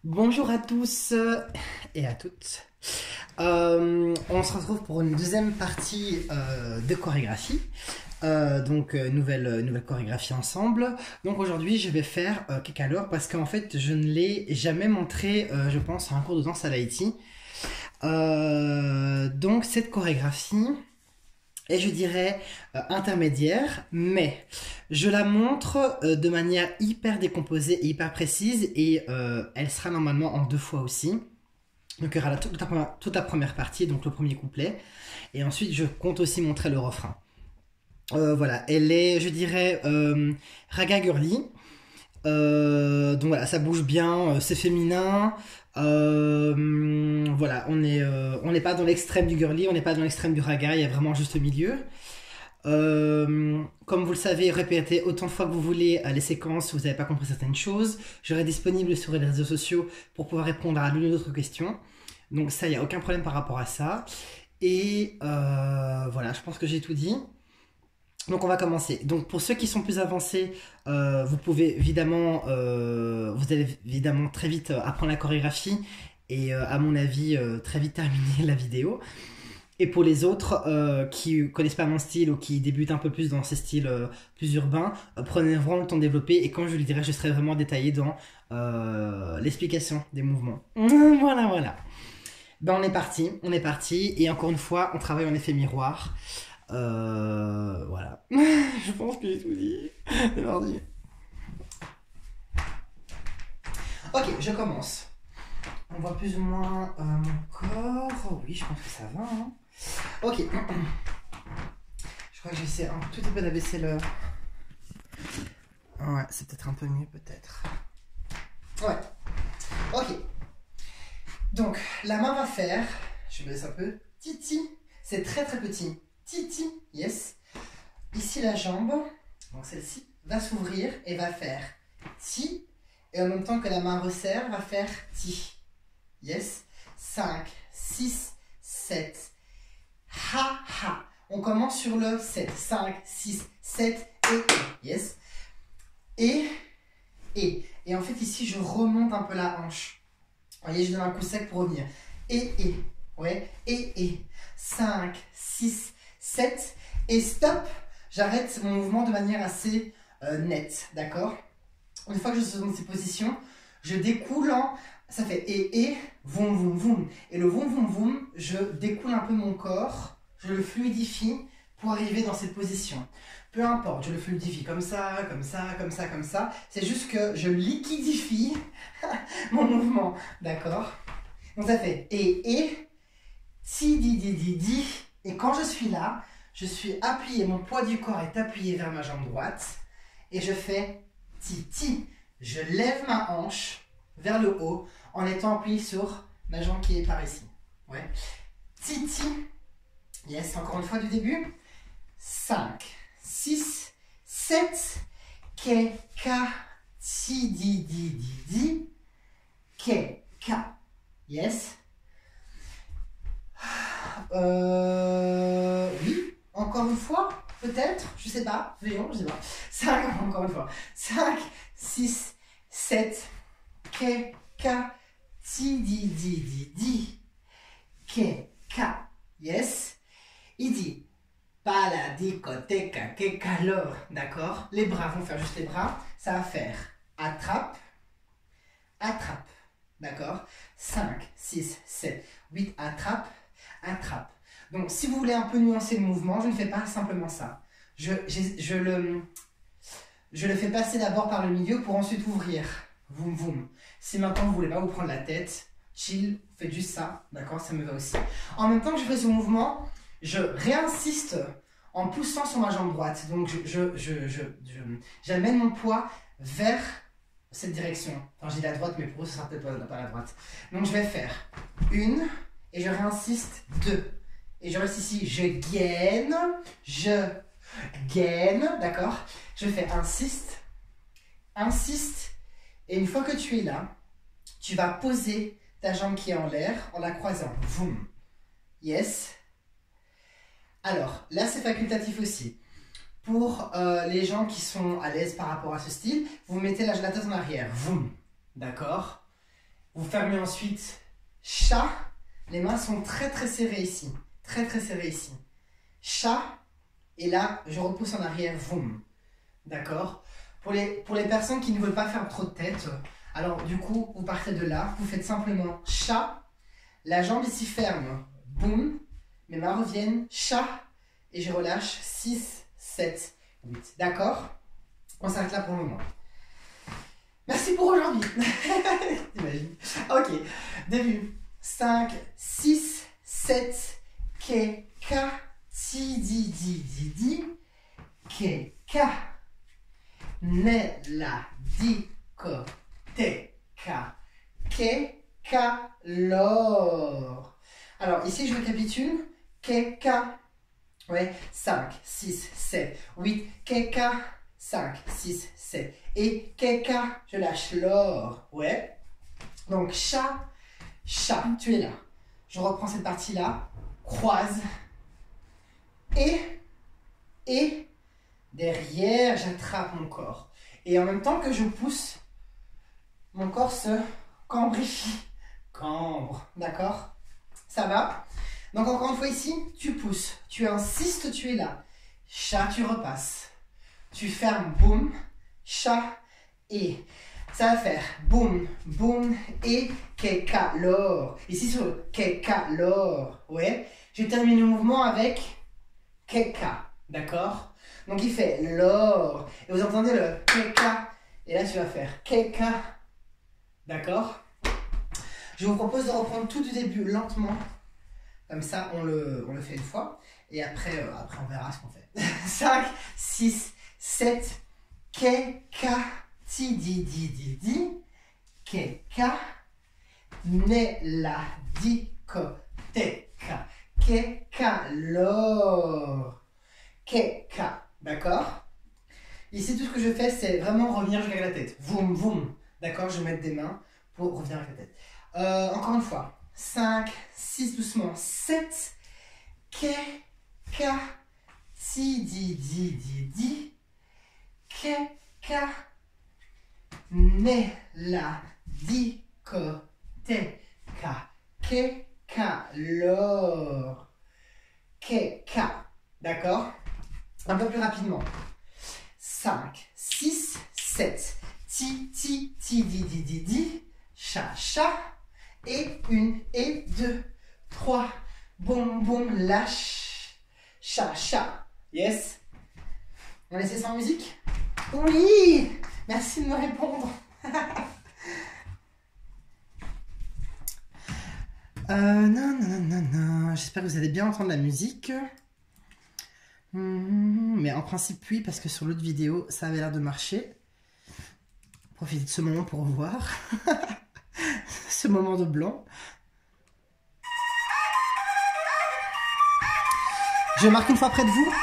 Bonjour à tous et à toutes. On se retrouve pour une deuxième partie de chorégraphie. Nouvelle chorégraphie ensemble. Donc aujourd'hui, je vais faire Kekalor parce qu'en fait, je ne l'ai jamais montré, je pense, à un cours de danse à l'Haïti. Donc cette chorégraphie est, je dirais, intermédiaire, mais je la montre de manière hyper décomposée et hyper précise et elle sera normalement en 2 fois aussi. Donc il y aura toute la première partie, donc le premier couplet, et ensuite je compte aussi montrer le refrain. Voilà, elle est, je dirais, raga girly. Donc voilà, ça bouge bien, c'est féminin. Voilà, on n'est pas dans l'extrême du girly, on n'est pas dans l'extrême du raga, il y a vraiment juste le milieu. Comme vous le savez, répétez autant de fois que vous voulez les séquences si vous n'avez pas compris certaines choses. Je serai disponible sur les réseaux sociaux pour pouvoir répondre à l'une ou l'autre question. Donc ça, il n'y a aucun problème par rapport à ça. Et voilà, je pense que j'ai tout dit. Donc on va commencer. Donc pour ceux qui sont plus avancés, vous allez évidemment très vite apprendre la chorégraphie et à mon avis très vite terminer la vidéo. Et pour les autres qui connaissent pas mon style ou qui débutent un peu plus dans ces styles plus urbains, prenez vraiment le temps de développer et quand je le dirai, je serai vraiment détaillé dans l'explication des mouvements. Voilà. Ben on est parti et encore une fois, on travaille en effet miroir. Voilà. Je pense que j'ai tout dit. C'est mardi. Ok, je commence. On voit plus ou moins mon corps. Oh oui, je pense que ça va. Hein. Ok. Je crois que j'essaie un tout petit peu d'abaisser le... Ouais, c'est peut-être un peu mieux, peut-être. Ouais. Ok. Donc, la main va faire... Je me laisse un peu. Titi. C'est très très petit. Titi. Yes. Ici, la jambe. Donc, celle-ci va s'ouvrir et va faire ti. Et en même temps que la main resserre, va faire ti. Yes. 5, 6, 7. Ha, ha. On commence sur le 7. 5, 6, 7 et. Yes. Et. Et en fait, ici, je remonte un peu la hanche. Vous voyez, je donne un coup sec pour revenir. Et. Ouais. Et. 5, 6, 7. Et stop. J'arrête mon mouvement de manière assez nette. D'accord? Une fois que je suis dans cette position, je découle en... Ça fait et, voum, voum, voum. Et le voum, voum, voum, je découle un peu mon corps, je le fluidifie pour arriver dans cette position. Peu importe, je le fluidifie comme ça, comme ça, comme ça, comme ça. C'est juste que je liquidifie mon mouvement, d'accord? Donc ça fait et, ti, di. Et quand je suis là, je suis appuyé, mon poids du corps est appuyé vers ma jambe droite. Et je fais ti. Je lève ma hanche vers le haut en étant appuyé sur ma jambe qui est par ici. Ouais. Titi. Yes, encore une fois du début. 5, 6, 7. Ke, ka, ti, di. Ke, ka. Yes. Oui. Encore une fois, peut-être. Je sais pas. Voyons, je sais pas. 5, encore une fois. 5, 6, 7. Ke, ka, ti, di. Ke, ka. Yes. Il dit paladicoteka, ke calor. D'accord? Les bras vont faire juste les bras. Ça va faire attrape. D'accord? 5, 6, 7, 8. Attrape. Donc, si vous voulez un peu nuancer le mouvement, je ne fais pas simplement ça. Je le fais passer d'abord par le milieu pour ensuite ouvrir. Voum, voum. Si maintenant vous ne voulez pas vous prendre la tête, chill, faites juste ça, d'accord? Ça me va aussi. En même temps que je fais ce mouvement, je réinsiste en poussant sur ma jambe droite. Donc j'amène mon poids vers cette direction. Enfin, j'ai la droite, mais pour eux, ce sera peut-être pas la droite. Donc je vais faire 1 et je réinsiste 2. Et je reste ici, je gaine, d'accord? Je fais insiste. Et une fois que tu es là, tu vas poser ta jambe qui est en l'air en la croisant. Voum. Yes. Alors, là, c'est facultatif aussi. Pour les gens qui sont à l'aise par rapport à ce style, vous mettez la tête en arrière. Voum. D'accord? Vous fermez ensuite cha. Les mains sont très très serrées ici. Très très serrées ici. Cha. Et là, je repousse en arrière. Voum. D'accord? Pour les personnes qui ne veulent pas faire trop de tête, alors du coup, vous partez de là. Vous faites simplement cha. La jambe ici ferme. Boum. Mes mains reviennent. Cha. Et je relâche. 6, 7, 8. D'accord? On s'arrête là pour le moment. Merci pour aujourd'hui. T'imagines? Ok. Début. 5, 6, 7, ke, ka, ti, di, ke, ka, ne, la, di, ko, te, ka, ke, ka, lor. Alors, ici, je récapitule. Ke, ka. Ouais. 5, 6, 7, 8. Ke, ka. 5, 6, 7. Et ke, ka. Je lâche lor. Ouais. Donc, cha. Cha, tu es là. Je reprends cette partie-là. Croise. Et derrière, j'attrape mon corps. Et en même temps que je pousse, mon corps se cambrifie. Cambre. D'accord? Ça va? Donc encore une fois ici, tu pousses. Tu insistes, tu es là. Cha, tu repasses. Tu fermes, boum. Cha, et... Ça va faire boum, boum et keka lor. Ici sur keka lor. Ouais. Je termine le mouvement avec keka. D'accord? Donc il fait lor. Et vous entendez le keka. Et là tu vas faire keka. D'accord? Je vous propose de reprendre tout du début lentement. Comme ça on le fait une fois. Et après on verra ce qu'on fait. 5, 6, 7, keka. Ti, di, ke, ka, ne, la, di, ko, te, ka, ke, ka, lor, ke, ka, d'accord? Ici, tout ce que je fais, c'est vraiment revenir jusqu'à la tête. Voum, voum, d'accord? Je vais mettre des mains pour revenir avec la tête. Encore une fois. 5, 6, doucement. 7, ke, ka, ti, di, ke, ka, ne, la, di, ko, te, ka, ke, ka, lor, ke, ka. D'accord? Un peu plus rapidement. 5, 6, 7. Ti, di, cha, cha. Et 1, et 2, 3. Boum, boum, lâche. Cha, cha. Yes? On laisse ça en musique? Oui! Merci de me répondre. Non. J'espère que vous allez bien entendre la musique. Mais en principe, oui, parce que sur l'autre vidéo, ça avait l'air de marcher. Profitez de ce moment pour voir. Ce moment de blanc. Je marque une fois près de vous.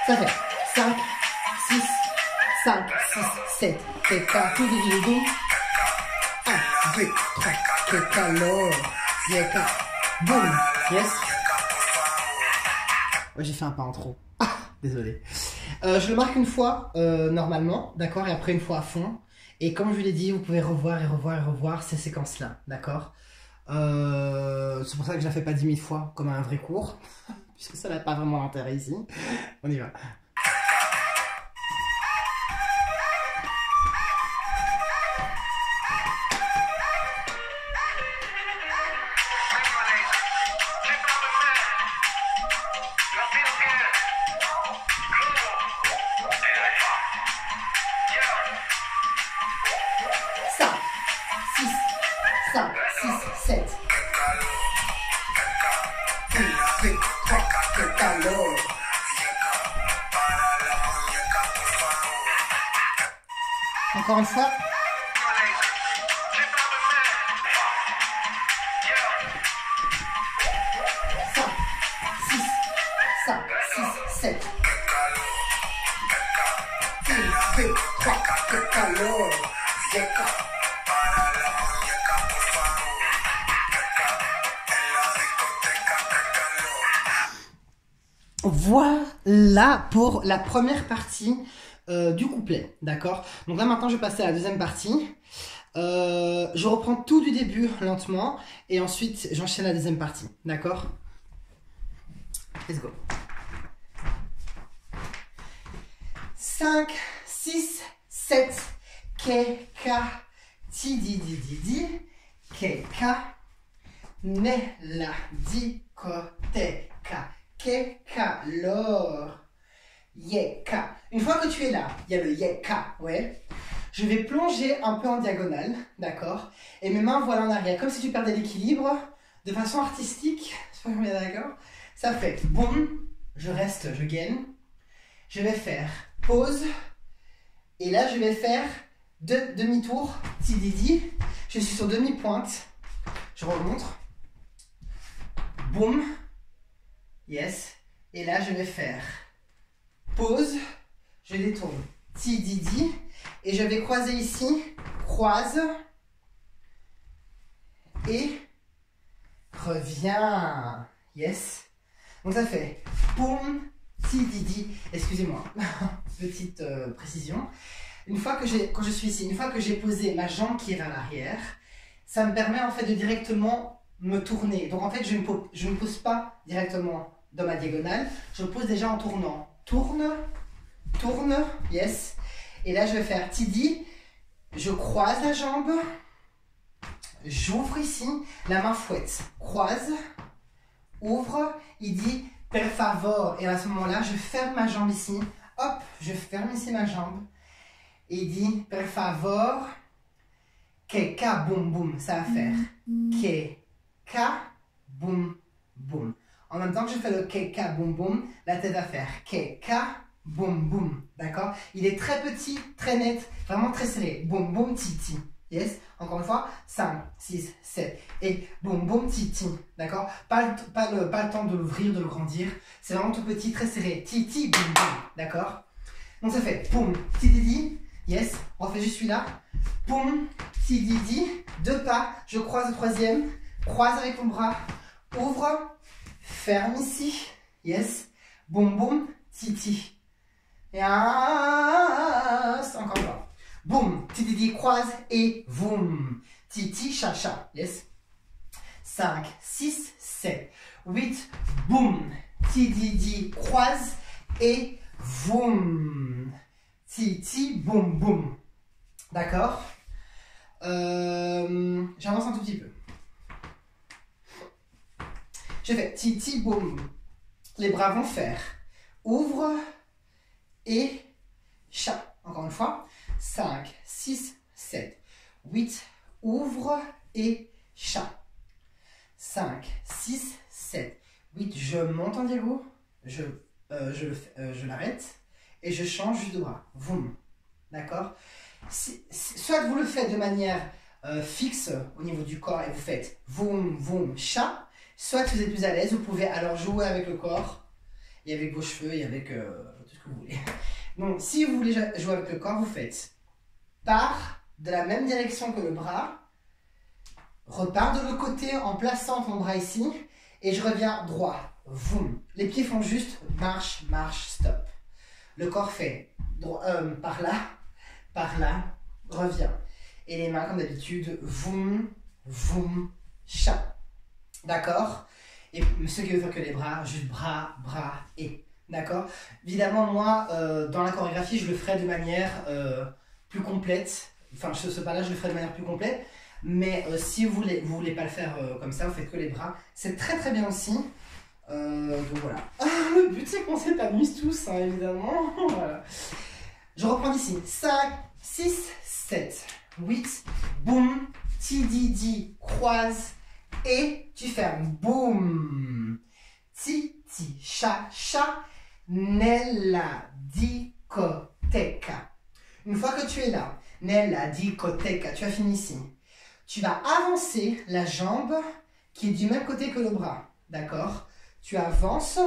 Ça fait 5, 6, 5, 6, 7, keka, tout du doux. 1, 2, 3, keka, lor, keka, boum, yes. Ouais, j'ai fait un pas en trop. Ah, désolé. Je le marque une fois, normalement, d'accord, et après une fois à fond. Et comme je vous l'ai dit, vous pouvez revoir et revoir et revoir ces séquences-là, d'accord. C'est pour ça que je la fais pas 10 000 fois, comme un vrai cours. Puisque ça n'a pas vraiment d'intérêt ici. On y va. Ça. 6, 5, 6, 7. Encore une fois. 5, 6, 7. 1, 2, 3, que calor. Voilà pour la première partie du couplet, d'accord? Donc là maintenant je vais passer à la deuxième partie. Je reprends tout du début lentement et ensuite j'enchaîne la deuxième partie, d'accord? Let's go. 5, 6, 7, Keka, ti di di di di, Keka, ne la di koteka, Keka, lor, yeka. Une fois que tu es là, il y a le yeka, ouais. Je vais plonger un peu en diagonale, d'accord? Et mes mains voilent en arrière, comme si tu perdais l'équilibre, de façon artistique, soyons bien d'accord. Ça fait boum, je reste, je gaine. Je vais faire pause. Et là, je vais faire demi-tour, tididi. Je suis sur demi-pointe. Je remonte. Boum. Yes. Et là, je vais faire pause. Je détourne. Tididi. Et je vais croiser ici. Croise. Et reviens. Yes. Donc ça fait boum. Tididi, excusez-moi, petite précision. Quand je suis ici, une fois que j'ai posé ma jambe qui est vers l'arrière, ça me permet en fait de directement me tourner. Donc en fait, je ne pose pas directement dans ma diagonale, je me pose déjà en tournant. Tourne, tourne, yes. Et là, je vais faire tidi, je croise la jambe, j'ouvre ici, la main fouette, croise, ouvre, il dit per favor, et à ce moment-là, je ferme ma jambe ici. Hop, je ferme ici ma jambe. Et il dit per favor, keka boum boum. Ça va faire keka boum boum. En même temps que je fais le keka boum boum, la tête va faire keka boum boum. D'accord? Il est très petit, très net, vraiment très serré. Boum boum titi. Yes, encore une fois, 5, 6, 7 et boum boum titi, d'accord? Pas le temps de l'ouvrir, de le grandir, c'est vraiment tout petit, très serré, titi, boum boum, d'accord? Donc ça fait boum, tididi, yes, on refait juste celui-là, boum, tididi, 2 pas, je croise le troisième, croise avec mon bras, ouvre, ferme ici, yes, boum boum, titi, et encore une fois. Boum, tididi, croise et voum. Titi, chacha, yes. 5, 6, 7, 8, boum. Tididi, croise et voum. Titi, boum, boum. D'accord? J'avance un tout petit peu. Je fais titi, boum. Les bras vont faire ouvre et chat. Encore une fois. 5, 6, 7, 8, ouvre et chat. 5, 6, 7, 8, je monte en diago, je l'arrête et je change juste de bras. Voum. D'accord? Soit vous le faites de manière fixe au niveau du corps et vous faites voum, voum, chat. Soit vous êtes plus à l'aise, vous pouvez alors jouer avec le corps et avec vos cheveux et avec tout ce que vous voulez. Donc, si vous voulez jouer avec le corps, vous faites part de la même direction que le bras, repars de l'autre côté en plaçant ton bras ici, et je reviens droit. Voum. Les pieds font juste marche, marche, stop. Le corps fait par là, revient. Et les mains, comme d'habitude, voum, voum, chat. D'accord? Et ceux qui veulent faire que les bras, juste bras, bras et. D'accord? Évidemment, moi, dans la chorégraphie, je le ferai de manière plus complète. Enfin, ce pas-là, je le ferai de manière plus complète. Mais si vous voulez pas le faire comme ça, vous faites que les bras. C'est très très bien aussi. Donc voilà. Le but, c'est qu'on s'épanouisse tous, hein, évidemment. Voilà. Je reprends d'ici. 5, 6, 7, 8, boum, tididi, croise et tu fermes. Boum, ti, ti, cha, cha. Nella discoteca. Une fois que tu es là, nella discoteca, tu as fini ici. Tu vas avancer la jambe qui est du même côté que le bras. D'accord? Tu avances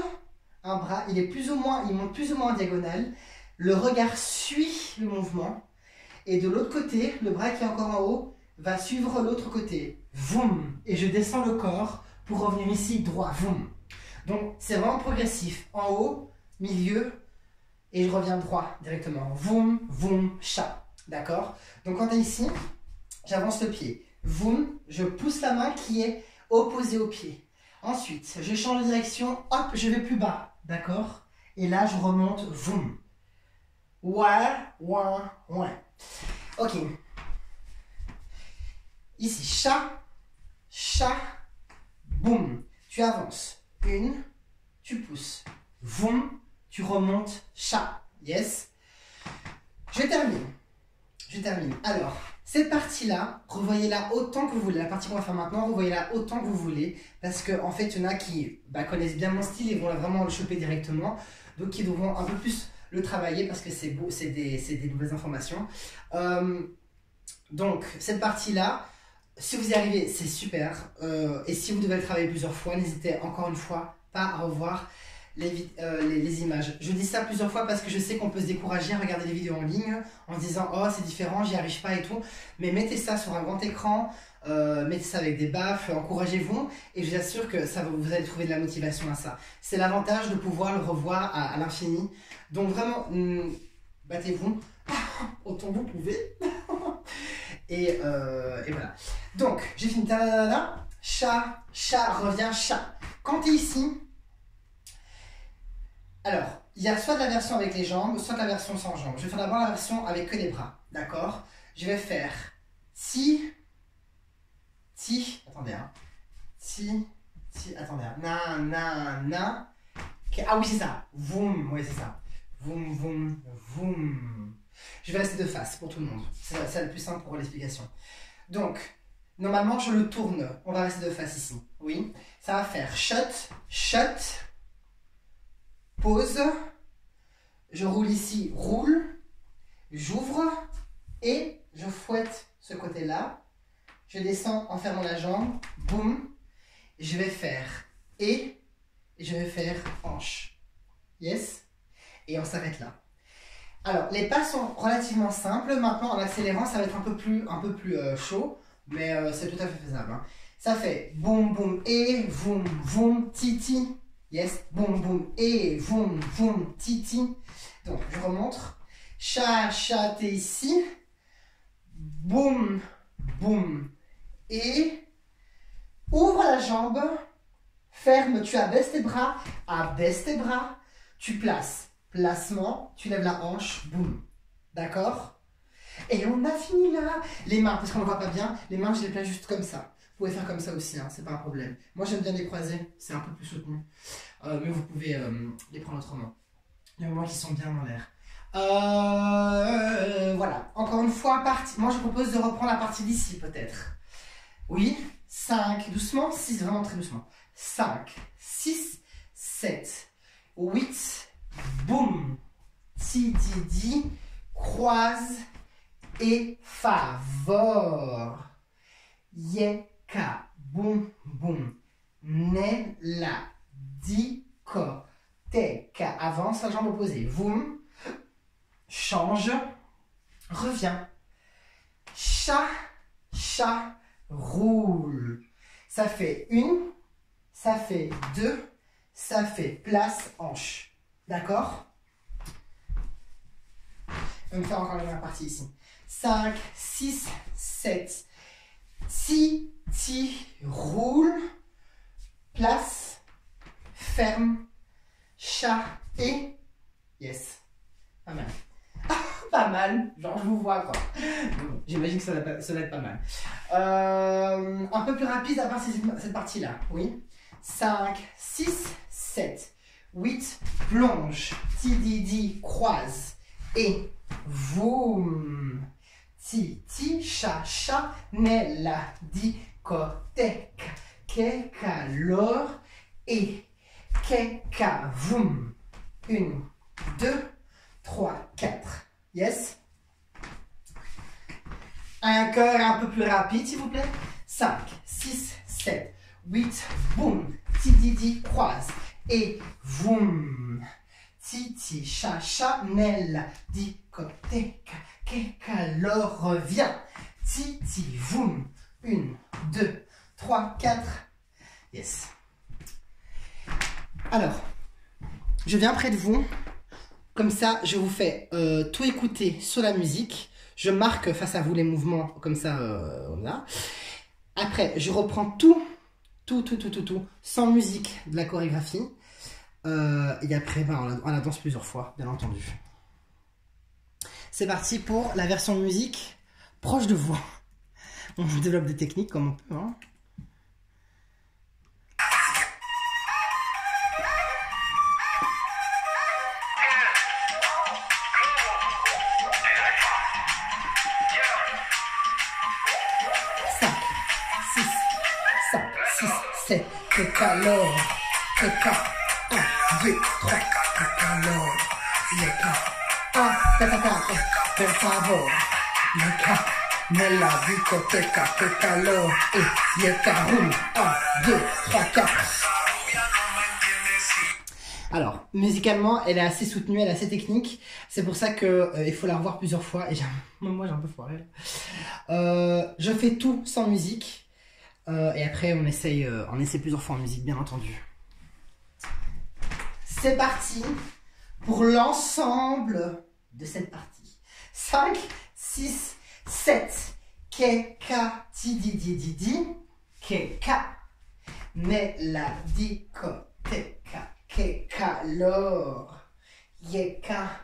un bras, il monte plus ou moins en diagonale. Le regard suit le mouvement. Et de l'autre côté, le bras qui est encore en haut va suivre l'autre côté. Voum. Et je descends le corps pour revenir ici droit. Voum. Donc, c'est vraiment progressif. En haut, milieu, et je reviens droit directement. Voum, voum, cha. D'accord? Donc, quand tu es ici, j'avance le pied. Voum, je pousse la main qui est opposée au pied. Ensuite, je change de direction. Hop, je vais plus bas. D'accord? Et là, je remonte. Voum. Ouin, ouin, ouin. Ok. Ici, cha, cha, boum. Tu avances. Une, tu pousses. Voum, tu remontes. Cha. Yes. Je termine. Alors, cette partie-là, revoyez-la autant que vous voulez. La partie qu'on va faire maintenant, revoyez-la autant que vous voulez. Parce qu'en fait, il y en a qui connaissent bien mon style et vont vraiment le choper directement. Donc, qui devront un peu plus le travailler parce que c'est beau, c'est des nouvelles informations. Donc, cette partie-là, si vous y arrivez, c'est super. Et si vous devez le travailler plusieurs fois, n'hésitez encore une fois pas à revoir les images. Je dis ça plusieurs fois parce que je sais qu'on peut se décourager à regarder les vidéos en ligne en se disant « Oh, c'est différent, j'y arrive pas et tout ». Mais mettez ça sur un grand écran, mettez ça avec des baffes, encouragez-vous et je vous assure que vous allez trouver de la motivation à ça. C'est l'avantage de pouvoir le revoir à l'infini. Donc vraiment, battez-vous autant que vous pouvez. et voilà. Donc, j'ai fini. Cha, cha, revient, cha. Quand tu es ici, alors, il y a soit de la version avec les jambes, soit de la version sans jambes. Je vais faire d'abord la version avec que les bras. D'accord? Je vais faire ti, attendez, hein. Ti, attendez, hein. Na. Ah oui, c'est ça. Voum, oui, c'est ça. Voum, voum, voum. Je vais rester de face pour tout le monde. C'est le plus simple pour l'explication. Donc, normalement, je le tourne. On va rester de face ici. Oui. Ça va faire shut, shut. Pause, je roule ici, roule, j'ouvre et je fouette ce côté-là. Je descends en fermant la jambe, boum, je vais faire et je vais faire hanche. Yes? Et on s'arrête là. Alors, les pas sont relativement simples. Maintenant, en accélérant, ça va être un peu plus chaud, mais c'est tout à fait faisable. Hein. Ça fait boum, boum et voum, voum, titi. Yes, boum, boum, et boum, boum, titi. Donc, je remontre. Cha, cha, t'es ici. Boum, boum, et ouvre la jambe. Ferme, tu abaisses tes bras. Abaisse tes bras. Tu places. Placement, tu lèves la hanche. Boum. D'accord? Et on a fini là. Les mains, parce qu'on ne voit pas bien, les mains, je les place juste comme ça. Vous pouvez faire comme ça aussi, hein, c'est pas un problème. Moi, j'aime bien les croiser, c'est un peu plus soutenu. Mais vous pouvez les prendre autrement. Il y a des moments qui sont bien dans l'air. Voilà, encore une fois, moi je propose de reprendre la partie d'ici peut-être. Oui, 5, doucement, 6, vraiment très doucement. 5, 6, 7, 8, boum, ti, di, di, croise et favor. Yeka, boum, boum, ne, la, di, ko, te, ka, avance la jambe opposée, voum, change, reviens, cha, cha, roule. Ça fait 1, ça fait 2, ça fait place, hanche. D'accord? Je vais me faire encore la première partie ici. 5, 6, 7. Ti, ti, roule. Place. Ferme. Chat et. Yes. Pas mal. Pas mal. Genre, je vous vois quoi. Bon, j'imagine que ça va être pas mal. Un peu plus rapide à part cette partie-là. Oui. 5, 6, 7. 8, plonge, ti, di, di, croise, et voum, ti, ti, cha, cha, ne, la, di, ko, te, ka, ke, ka, lor, et, ke, ka, voum. 1, 2, 3, 4. Yes? Un cœur un peu plus rapide, s'il vous plaît. 5, 6, 7, 8, boum, ti, di, di, croise. Et voum, titi, cha, cha, nel, di, côté, ka, lor, revient, titi, voum, 1, 2, 3, 4, yes. Alors, je viens près de vous. Comme ça, je vous fais tout écouter sur la musique. Je marque face à vous les mouvements, comme ça, voilà. Après, je reprends tout, sans musique de la chorégraphie. Et après, ben, on la danse plusieurs fois, bien entendu. C'est parti pour la version musique proche de vous. On développe des techniques comme on peut, hein. Que calor, que ca, 1, 2, 3, que calor, le ca, per favor, le ca, nella discoteca, que calor, et le ca roule, 1, 2, 3, 4. Alors, musicalement, elle est assez soutenue, elle est assez technique. C'est pour ça que il faut la revoir plusieurs fois. Et moi, j'ai un peu foiré. Je fais tout sans musique. Et après, on essaie plusieurs fois en musique, bien entendu. C'est parti pour l'ensemble de cette partie. 5, 6, 7. Keka, ti di di di di. Keka. Nella discoteca. Que calor. Yeka.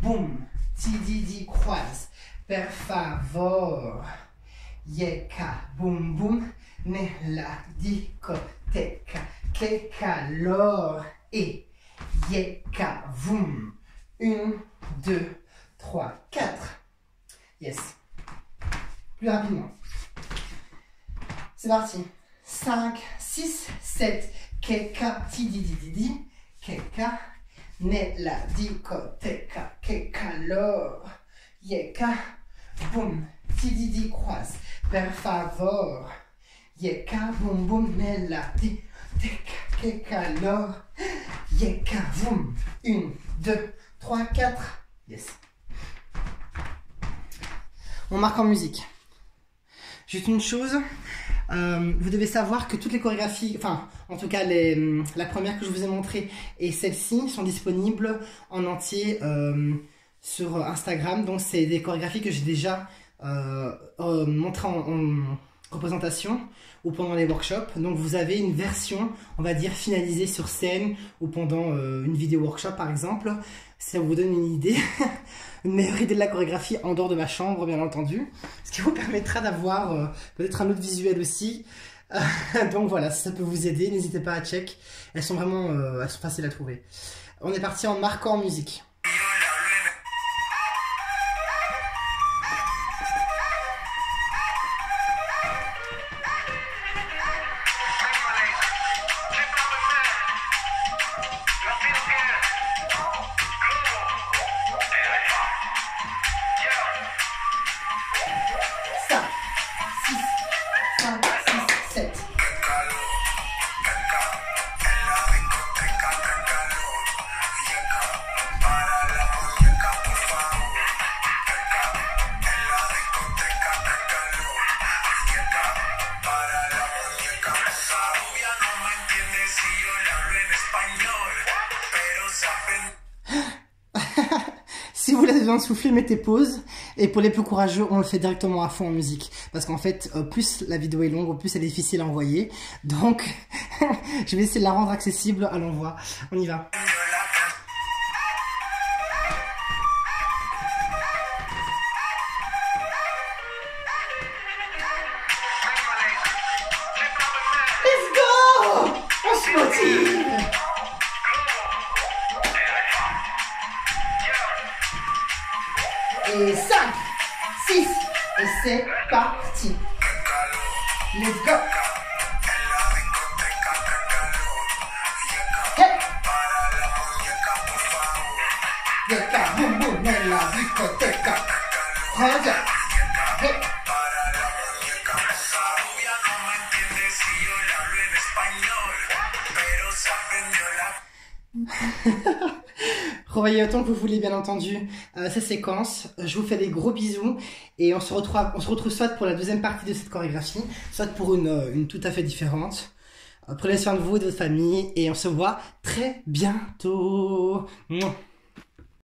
Boum. Ti di di croise. Per favor. Yeka, boum boum, nella discoteca, que calor, et yeka, boum. 1, 2, 3, 4. Yes. Plus rapidement. C'est parti. 5, 6, 7. Keka, ti di di di di. Keka, nella discoteca, que calor, yeka, boum. Ti di di croise. Per favor, yeka boum boum nella discoteca, que calor, yeka boum. 1, 2, 3, 4. Yes. On marque en musique. Juste une chose, vous devez savoir que toutes les chorégraphies, enfin en tout cas la première que je vous ai montrée et celle-ci sont disponibles en entier sur Instagram. Donc c'est des chorégraphies que j'ai déjà montré en représentation ou pendant les workshops. Donc vous avez une version, on va dire, finalisée sur scène ou pendant une vidéo workshop par exemple. Ça vous donne une idée, une meilleure idée de la chorégraphie en dehors de ma chambre, bien entendu. Ce qui vous permettra d'avoir peut-être un autre visuel aussi. Donc voilà, si ça peut vous aider, n'hésitez pas à check. Elles sont vraiment elles sont faciles à trouver. On est parti en marquant en musique. Si vous avez besoin de souffler, mettez pause. Et pour les plus courageux, on le fait directement à fond en musique. Parce qu'en fait, plus la vidéo est longue, plus elle est difficile à envoyer. Donc, je vais essayer de la rendre accessible à l'envoi. On y va. Let's go! On se motive! Et 5, 6, et c'est parti. Let's go. Hey. Yeka, boum boum, nella discoteca. Roger. Hey. Revoyez autant que vous voulez, bien entendu, cette séquence. Je vous fais des gros bisous et on se retrouve soit pour la deuxième partie de cette chorégraphie, soit pour une tout à fait différente. Prenez soin de vous et de votre famille et on se voit très bientôt. Mouah.